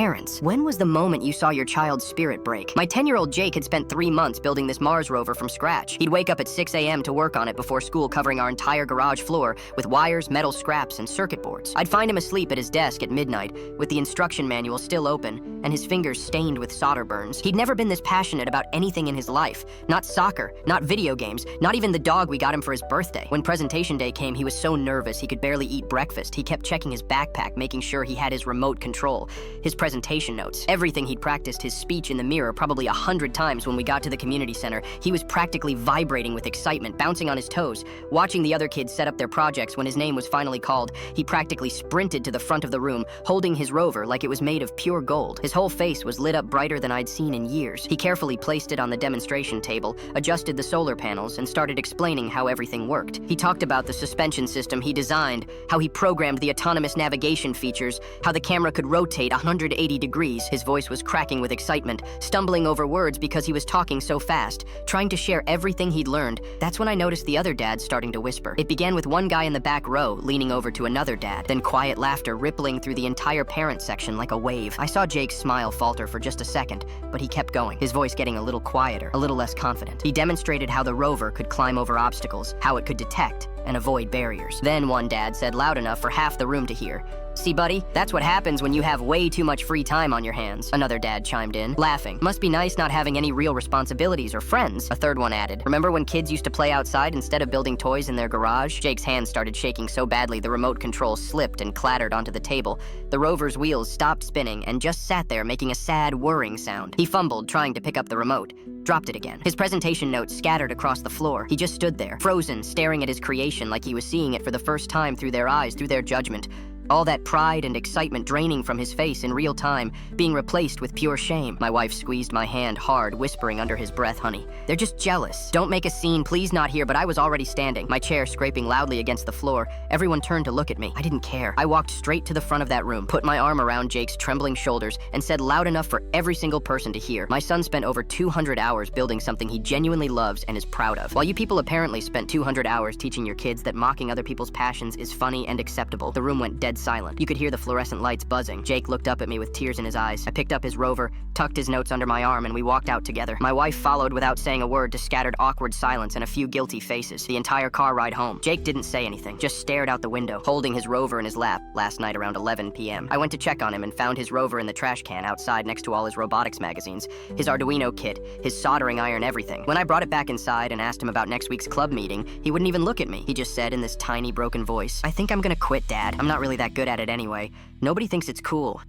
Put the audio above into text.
Parents, when was the moment you saw your child's spirit break? My 10-year-old Jake had spent 3 months building this Mars rover from scratch. He'd wake up at 6 a.m. to work on it before school, covering our entire garage floor with wires, metal scraps, and circuit boards. I'd find him asleep at his desk at midnight, with the instruction manual still open, and his fingers stained with solder burns. He'd never been this passionate about anything in his life. Not soccer, not video games, not even the dog we got him for his birthday. When presentation day came, he was so nervous he could barely eat breakfast. He kept checking his backpack, making sure he had his remote control, his presentation notes, everything. He'd practiced his speech in the mirror probably 100 times. When we got to the community center, he was practically vibrating with excitement, bouncing on his toes, watching the other kids set up their projects. When his name was finally called, he practically sprinted to the front of the room, holding his rover like it was made of pure gold. His whole face was lit up brighter than I'd seen in years. He carefully placed it on the demonstration table, adjusted the solar panels, and started explaining how everything worked. He talked about the suspension system he designed, how he programmed the autonomous navigation features, how the camera could rotate 180 degrees. His voice was cracking with excitement, stumbling over words because he was talking so fast, trying to share everything he'd learned. That's when I noticed the other dads starting to whisper. It began with one guy in the back row leaning over to another dad, then quiet laughter rippling through the entire parent section like a wave. I saw Jake's smile falter for just a second, but he kept going, his voice getting a little quieter, a little less confident. He demonstrated how the rover could climb over obstacles, how it could detect and avoid barriers. Then one dad said loud enough for half the room to hear, "See, buddy, that's what happens when you have way too much free time on your hands." Another dad chimed in, laughing. "Must be nice not having any real responsibilities or friends." A third one added, "Remember when kids used to play outside instead of building toys in their garage?" Jake's hands started shaking so badly the remote control slipped and clattered onto the table. The rover's wheels stopped spinning and just sat there making a sad whirring sound. He fumbled, trying to pick up the remote, dropped it again. His presentation notes scattered across the floor. He just stood there, frozen, staring at his creation like he was seeing it for the first time through their eyes, through their judgment. All that pride and excitement draining from his face in real time, being replaced with pure shame. My wife squeezed my hand hard, whispering under his breath, "Honey, they're just jealous. Don't make a scene, please not here." But I was already standing, my chair scraping loudly against the floor. Everyone turned to look at me. I didn't care. I walked straight to the front of that room, put my arm around Jake's trembling shoulders, and said loud enough for every single person to hear, "My son spent over 200 hours building something he genuinely loves and is proud of. While you people apparently spent 200 hours teaching your kids that mocking other people's passions is funny and acceptable." The room went dead silent. You could hear the fluorescent lights buzzing. Jake looked up at me with tears in his eyes. I picked up his rover, tucked his notes under my arm, and we walked out together. My wife followed without saying a word to scattered awkward silence and a few guilty faces. The entire car ride home, Jake didn't say anything, just stared out the window, holding his rover in his lap. Last night around 11 p.m. I went to check on him and found his rover in the trash can outside next to all his robotics magazines, his Arduino kit, his soldering iron, everything. When I brought it back inside and asked him about next week's club meeting, he wouldn't even look at me. He just said in this tiny broken voice, "I think I'm gonna quit, Dad. I'm not really that good at it anyway. Nobody thinks it's cool."